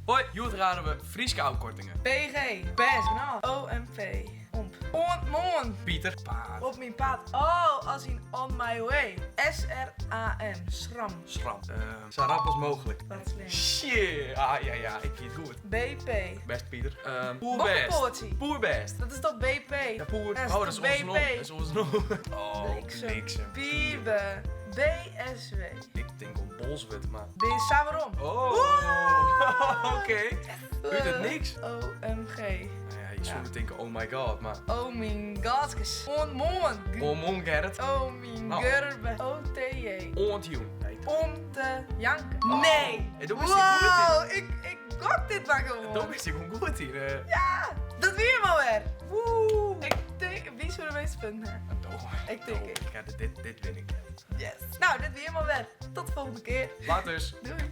Hoi, hier raden we Frieske afkortingen. PG, best, nou. OMP, omp. Moon. Pieter, paard. Op mijn pad. Oh, als in on my way. SRAM, schram. Schram. Zo rap als mogelijk. Wat slim. Shit. Ah, ja, ik vind het goed. BP. Best, Pieter. Poerbest. Bokkenpoortje. Poerbest. Dat is toch BP? Ja, poer. Dat is Oh, toch dat is onze BP? noem. Dat is onze noem. Oh, bliksem. Biebe. BSW. Ik denk om bolswit, maar... Ben je samen om? Oh. Oké. Doet het niks? OMG. Nou ja, je zou moeten denken, oh my god, maar... Oh mijn godskes. Moon. Om Gerrit. Oh mijn Nou. gerbe. OTJ. Ontjoen. Om te janken. Oh. Nee. En dan is hij goed Wow, ik gok dit maar gewoon. Dan is hij gewoon goed hier. Ja, dat weer maar weer. Woe. Ik denk, wie zou de meeste punten hebben? Ik denk ik. Dit win ik. Yes. Nou, dit weer maar weer. Tot de volgende keer. Laat dus. Doei.